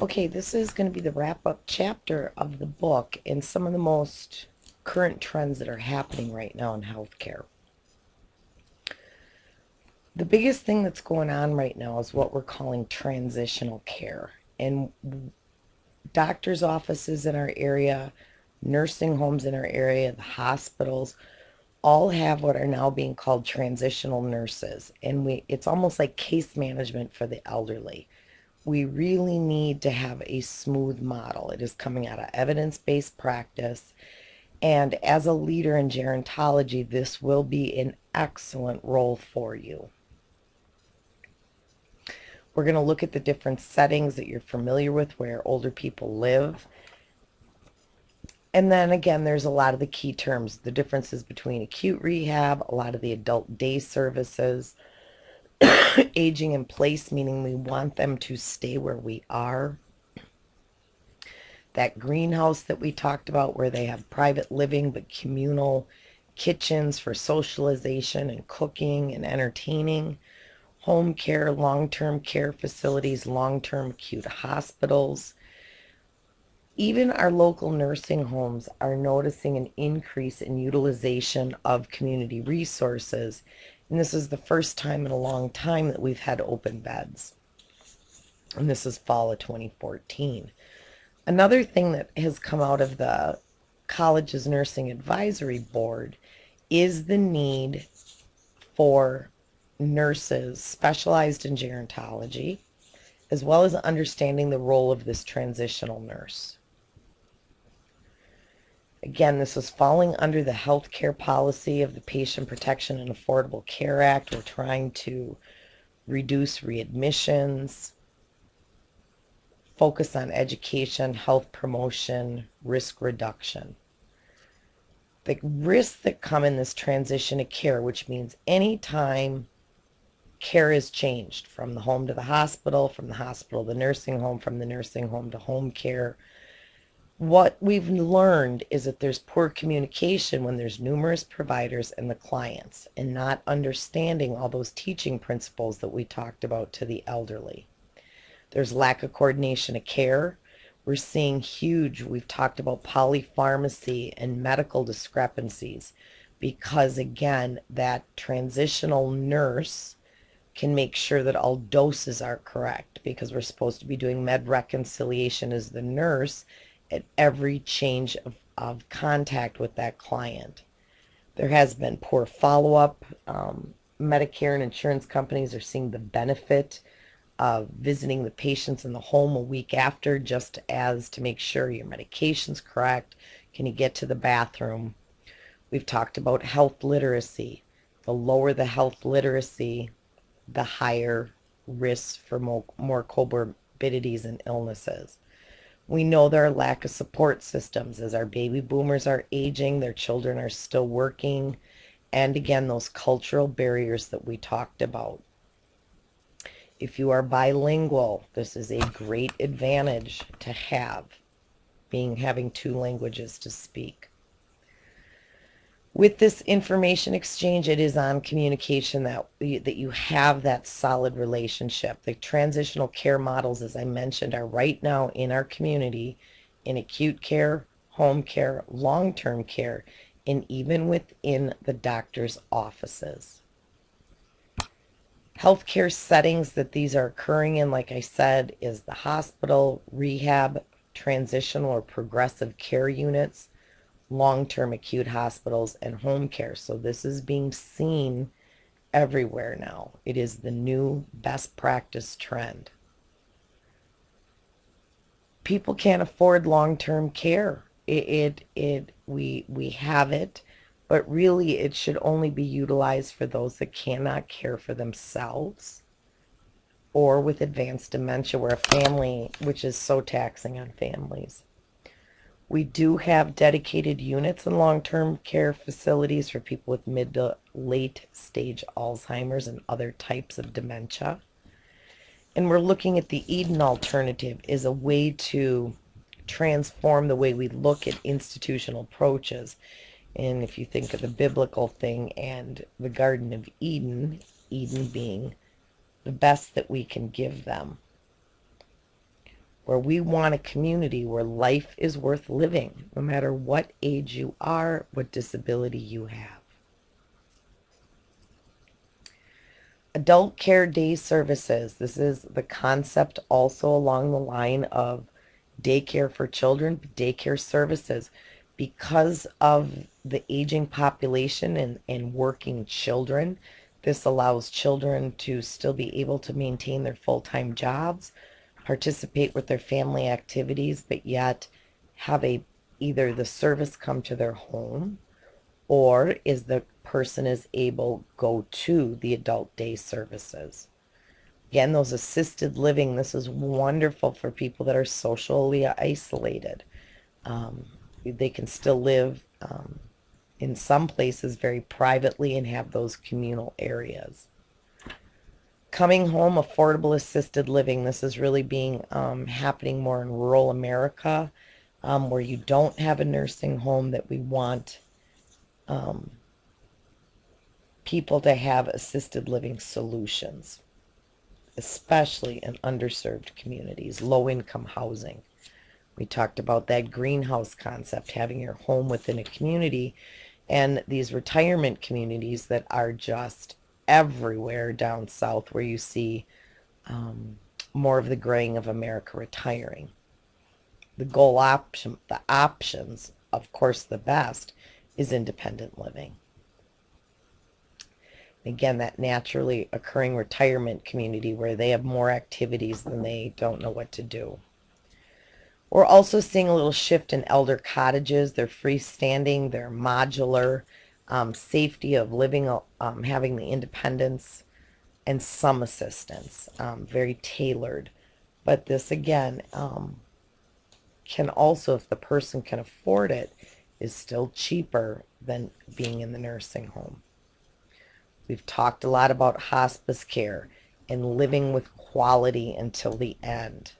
Okay, this is going to be the wrap-up chapter of the book and some of the most current trends that are happening right now in healthcare. The biggest thing that's going on right now is what we're calling transitional care. And doctors' offices in our area, nursing homes in our area, the hospitals, all have what are now being called transitional nurses. And it's almost like case management for the elderly. We really need to have a smooth model. It is coming out of evidence-based practice. And as a leader in gerontology, this will be an excellent role for you. We're going to look at the different settings that you're familiar with where older people live. And then again, there's a lot of the key terms, the differences between acute rehab, a lot of the adult day services, aging in place, meaning we want them to stay where we are. That greenhouse that we talked about where they have private living but communal kitchens for socialization and cooking and entertaining. Home care, long-term care facilities, long-term acute hospitals. Even our local nursing homes are noticing an increase in utilization of community resources. And this is the first time in a long time that we've had open beds. And this is fall of 2014. Another thing that has come out of the college's nursing advisory board is the need for nurses specialized in gerontology, as well as understanding the role of this transitional nurse. Again, this is falling under the health care policy of the Patient Protection and Affordable Care Act. We're trying to reduce readmissions, focus on education, health promotion, risk reduction. The risks that come in this transition of care, which means anytime care is changed from the home to the hospital, from the hospital to the nursing home, from the nursing home to home care, what we've learned is that there's poor communication when there's numerous providers and the clients, and not understanding all those teaching principles that we talked about to the elderly. There's lack of coordination of care. We're seeing we've talked about polypharmacy and medical discrepancies because, again, that transitional nurse can make sure that all doses are correct because we're supposed to be doing med reconciliation as the nurse at every change of contact with that client. There has been poor follow-up. Medicare and insurance companies are seeing the benefit of visiting the patients in the home a week after just as to make sure your medication's correct. Can you get to the bathroom? We've talked about health literacy. The lower the health literacy, the higher risks for more comorbidities and illnesses. We know there are lack of support systems as our baby boomers are aging, their children are still working, and again, those cultural barriers that we talked about. If you are bilingual, this is a great advantage to have, having two languages to speak. With this information exchange, it is on communication that you have that solid relationship. The transitional care models, as I mentioned, are right now in our community in acute care, home care, long-term care, and even within the doctor's offices. Healthcare settings that these are occurring in, like I said, is the hospital, rehab, transitional or progressive care units, long-term acute hospitals, and home care. So this is being seen everywhere now. It is the new best practice trend. People can't afford long-term care. We have it, but really it should only be utilized for those that cannot care for themselves or with advanced dementia, where a family, which is so taxing on families. We do have dedicated units in long-term care facilities for people with mid to late stage Alzheimer's and other types of dementia. And we're looking at the Eden alternative as a way to transform the way we look at institutional approaches. And if you think of the biblical thing and the Garden of Eden, Eden being the best that we can give them. where we want a community where life is worth living, no matter what age you are, what disability you have. Adult care day services. This is the concept also along the line of daycare for children, daycare services. Because of the aging population and working children, this allows children to still be able to maintain their full-time jobs, participate with their family activities, but yet have either the service come to their home, or is the person is able go to the adult day services. Again, those assisted living, this is wonderful for people that are socially isolated. They can still live in some places very privately and have those communal areas. Coming home, affordable assisted living. This is really being happening more in rural America, where you don't have a nursing home, that we want people to have assisted living solutions, especially in underserved communities, low-income housing. We talked about that greenhouse concept, having your home within a community, and these retirement communities that are just everywhere down south, where you see more of the graying of America retiring. The the options, of course, the best is independent living. Again, that naturally occurring retirement community where they have more activities than they don't know what to do. We're also seeing a little shift in elder cottages. They're freestanding, they're modular, safety of living, having the independence and some assistance, very tailored. But this again can also, if the person can afford it, is still cheaper than being in the nursing home. We've talked a lot about hospice care and living with quality until the end.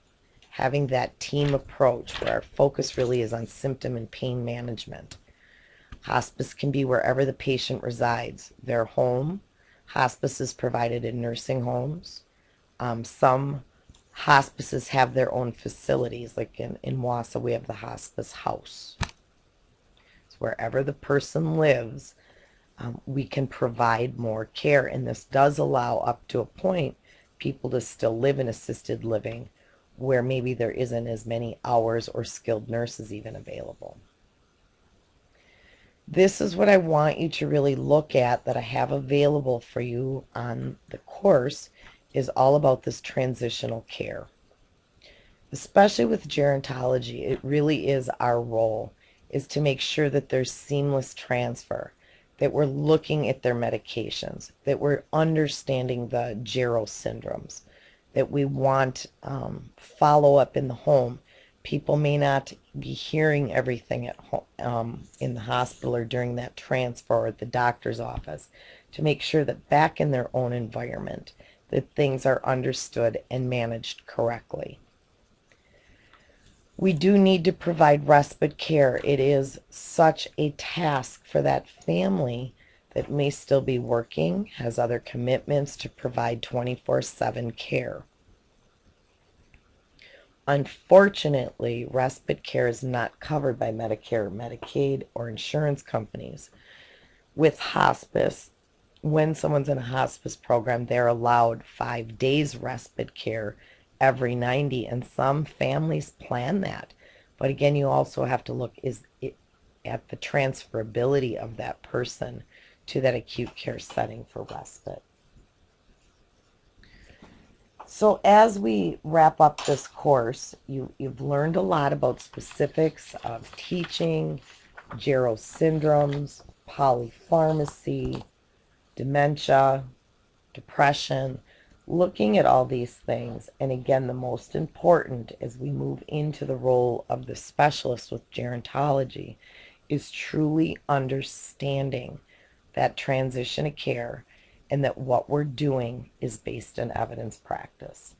Having that team approach where our focus really is on symptom and pain management. Hospice can be wherever the patient resides, their home. Hospice is provided in nursing homes. Some hospices have their own facilities, like in Wausau we have the hospice house. So wherever the person lives, we can provide more care, and this does allow up to a point people to still live in assisted living where maybe there isn't as many hours or skilled nurses even available. This is what I want you to really look at, that I have available for you on the course, is all about this transitional care. Especially with gerontology, it really is our role, is to make sure that there's seamless transfer, that we're looking at their medications, that we're understanding the gero syndromes, that we want follow-up in the home. People may not be hearing everything at home, in the hospital or during that transfer or at the doctor's office, to make sure that back in their own environment that things are understood and managed correctly. We do need to provide respite care. It is such a task for that family that may still be working, has other commitments, to provide 24/7 care. Unfortunately, respite care is not covered by Medicare, Medicaid, or insurance companies. With hospice, when someone's in a hospice program, they're allowed 5 days respite care every 90, and some families plan that. But again, you also have to look at the transferability of that person to that acute care setting for respite. So as we wrap up this course, you've learned a lot about specifics of teaching, gero syndromes, polypharmacy, dementia, depression, looking at all these things. And again, the most important as we move into the role of the specialist with gerontology is truly understanding that transition of care, and that what we're doing is based on evidence practice.